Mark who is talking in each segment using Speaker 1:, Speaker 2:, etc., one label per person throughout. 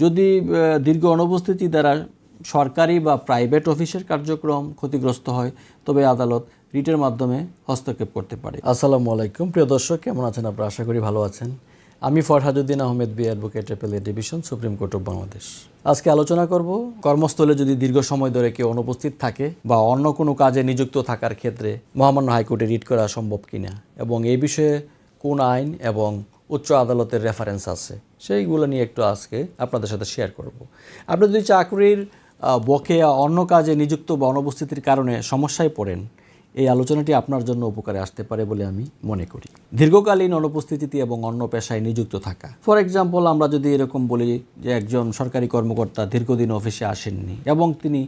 Speaker 1: যদি দীর্ঘ অনুপস্থিতি দ্বারা সরকারি বা প্রাইভেট অফিসের কার্যক্রম ক্ষতিগ্রস্ত হয় তবে আদালত রিটের মাধ্যমে হস্তক্ষেপ করতে পারে। আসসালামু আলাইকুম প্রিয় দর্শক, কেমন আছেন আপনারা? আশা করি ভালো আছেন। আমি Farhaduddin Ahmed B advocate appellate division, supreme court of Bangladesh. আজকে আলোচনা করব কর্মস্থলে যদি দীর্ঘ সময় ধরে কেউ অনুপস্থিত থাকে বা অন্য কোনো কাজে নিযুক্ত থাকার ক্ষেত্রে মহামান্য হাইকোর্টে রিট করা সম্ভব কিনা এবং এই বিষয়ে কোন আইন এবং উচ্চ আদালতের রেফারেন্স আছে সেইগুলো নিয়ে একটু আজকে আপনাদের সাথে শেয়ার করব। আপনি যদি চাকরির বকেয়া অন্য কাজে নিযুক্ত বা অনুপস্থিতির কারণে সমস্যায় পড়েন, এই আলোচনাটি আপনার জন্য উপকারে আসতে পারে বলে আমি মনে করি। দীর্ঘকালীন অনুপস্থিতি এবং অন্য পেশায় নিযুক্ত থাকা, ফর এক্সাম্পল আমরা যদি এরকম বলি যে একজন সরকারি কর্মকর্তা দীর্ঘদিন অফিসে আসেননি এবং তিনি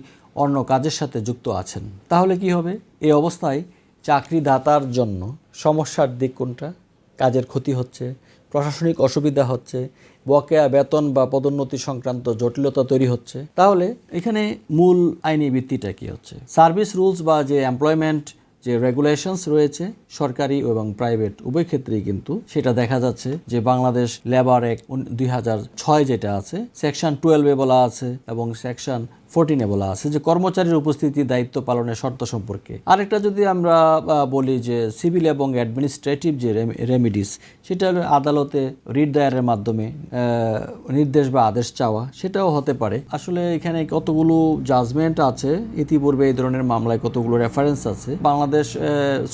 Speaker 1: অন্য কাজের সাথে যুক্ত আছেন, তাহলে কি হবে? এই অবস্থায় চাকরিদাতার জন্য সমস্যার দিক কোনটা? কাজের ক্ষতি হচ্ছে, প্রশাসনিক অসুবিধা হচ্ছে, বকেয়া বেতন বা পদোন্নতি সংক্রান্ত জটিলতা তৈরি হচ্ছে। তাহলে এখানে মূল আইনি ভিত্তিটা কি হচ্ছে? সার্ভিস রুলস বা যে এমপ্লয়মেন্ট যে রেগুলেশনস রয়েছে সরকারি এবং প্রাইভেট উভয় ক্ষেত্রেই কিন্তু সেটা দেখা যাচ্ছে যে বাংলাদেশ লেবার অ্যাক্ট 2006 যেটা আছে, সেকশন 12 বলা আছে এবং সেকশন 14 বলা আছে যে কর্মচারীর উপস্থিতি দায়িত্ব পালনের শর্ত সম্পর্কে। আরেকটা যদি আমরা বলি যে সিভিল এবং অ্যাডমিনিস্ট্রেটিভ যে রেমিডিস, সেটা আদালতে রিট দায়েরের মাধ্যমে নির্দেশ বা আদেশ চাওয়া, সেটাও হতে পারে। আসলে এখানে কতগুলো জাজমেন্ট আছে ইতিপূর্বে এই ধরনের মামলায়, কতগুলো রেফারেন্স আছে। বাংলাদেশ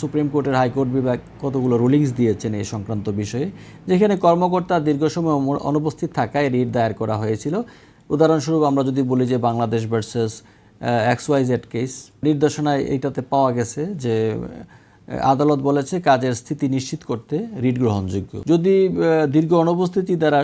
Speaker 1: সুপ্রিম কোর্টের হাইকোর্ট বিভাগ কতগুলো রুলিংস দিয়েছেন এই সংক্রান্ত বিষয়ে, যেখানে কর্মকর্তা দীর্ঘ সময় অনুপস্থিত থাকায় রিট দায়ের করা হয়েছিল। উদাহরণস্বরূপ আমরা যদি বলি যে বাংলাদেশ ভার্সেস XYZ কেস, নির্দেশনায় এইটাতে পাওয়া গেছে যে আদালত বলেছে কাজের স্থিতি নিশ্চিত করতে রিট গ্রহণযোগ্য। যদি দীর্ঘ অনুপস্থিতি দ্বারা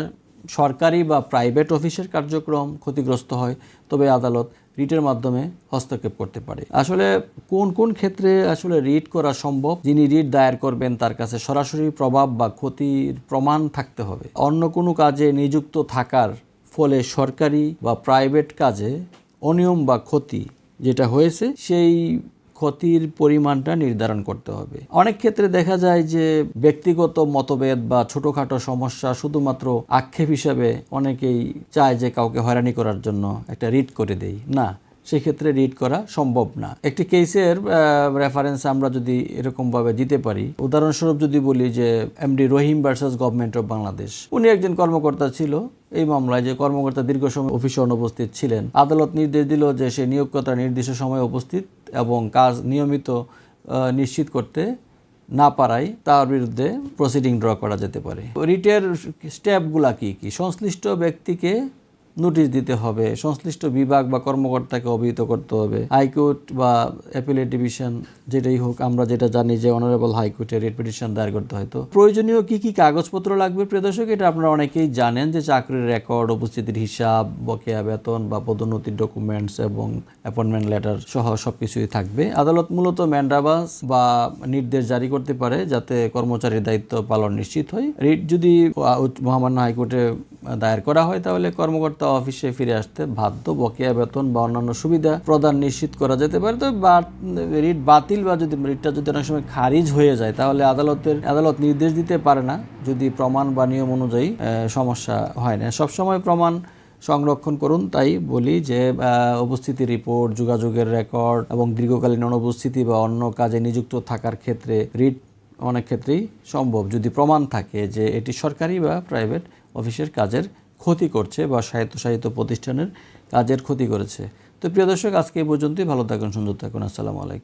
Speaker 1: সরকারি বা প্রাইভেট অফিসের কার্যক্রম ক্ষতিগ্রস্ত হয় তবে আদালত রিটের মাধ্যমে হস্তক্ষেপ করতে পারে। আসলে কোন কোন ক্ষেত্রে আসলে রিট করা সম্ভব? যিনি রিট দায়ের করবেন তার কাছে সরাসরি প্রভাব বা ক্ষতির প্রমাণ থাকতে হবে। অন্য কোনো কাজে নিযুক্ত থাকার ফলে সরকারি বা প্রাইভেট কাজে অনিয়ম বা ক্ষতি যেটা হয়েছে সেই ক্ষতির পরিমাণটা নির্ধারণ করতে হবে। অনেক ক্ষেত্রে দেখা যায় যে ব্যক্তিগত মতভেদ বা ছোটোখাটো সমস্যা শুধুমাত্র আক্ষেপ হিসাবে অনেকেই চায় যে কাউকে হয়রানি করার জন্য একটা রিট করে দেই। না, সেক্ষেত্রে রিট করা সম্ভব না। একটি কেসের রেফারেন্স আমরা যদি এরকমভাবে দিতে পারি, উদাহরণস্বরূপ যদি বলি যে MD Rahim versus government of Bangladesh. উনি একজন কর্মকর্তা ছিল। এই মামলায় যে কর্মকর্তা দীর্ঘ সময় অফিসে অনুপস্থিত ছিলেন, আদালত নির্দেশ দিল যে সে নিয়োগকর্তা নির্দিষ্ট সময়ে উপস্থিত এবং কাজ নিয়মিত নিশ্চিত করতে না পারায় তার বিরুদ্ধে প্রসিডিং ড্র করা যেতে পারে। রিটের স্টেপগুলা কি কি? সংশ্লিষ্ট ব্যক্তিকে নোটিশ দিতে হবে, সংশ্লিষ্ট বিভাগ বা কর্মকর্তাকে অবহিত করতে হবে। হাইকোর্ট বা অ্যাপিলেট ডিভিশন যেটাই হোক, আমরা যেটা জানি যে অনারেবল হাইকোর্টে রিট পিটিশন দায়ের করতে হয়। তো প্রয়োজনীয় কি কি কাগজপত্র লাগবে প্রিয় দর্শক, এটা আপনারা অনেকেই জানেন যে চাকরির রেকর্ড, উপস্থিতির হিসাব, বকেয়া বেতন বা পদোন্নতির ডকুমেন্টস এবং অ্যাপয়েন্টমেন্ট লেটার সহ সব কিছুই থাকবে। আদালত মূলত ম্যান্ডাবাস বা নির্দেশ জারি করতে পারে যাতে কর্মচারীর দায়িত্ব পালন নিশ্চিত হয়। রিট যদি মহামান্য হাইকোর্টে দায়ের করা হয় তাহলে কর্মকর্তা অফিসে ফিরে আসতে বাধ্য। বকেয়া বেতন বা অন্যান্য সুবিধা প্রদান নিশ্চিত করা যেতে পারে। তো রিট বাতিল বা যদি রিটটা যদি অনেক সময় খারিজ হয়ে যায় তাহলে আদালত নির্দেশ দিতে পারে না যদি প্রমাণ বা নিয়ম অনুযায়ী সমস্যা হয় না। সবসময় প্রমাণ সংরক্ষণ করুন। তাই বলি যে উপস্থিতি রিপোর্ট, যোগাযোগের রেকর্ড এবং দীর্ঘকালীন অনুপস্থিতি বা অন্য কাজে নিযুক্ত থাকার ক্ষেত্রে রিট অনেক ক্ষেত্রেই সম্ভব যদি প্রমাণ থাকে যে এটি সরকারি বা প্রাইভেট অফিসের কাজের ক্ষতি করছে বা স্বায়ত্তশাসিত প্রতিষ্ঠানের কাজের ক্ষতি করেছে। তো প্রিয় দর্শক, আজকে এই পর্যন্তই। ভালো থাকুন, সুন্দর থাকুন। আসসালামু আলাইকুম।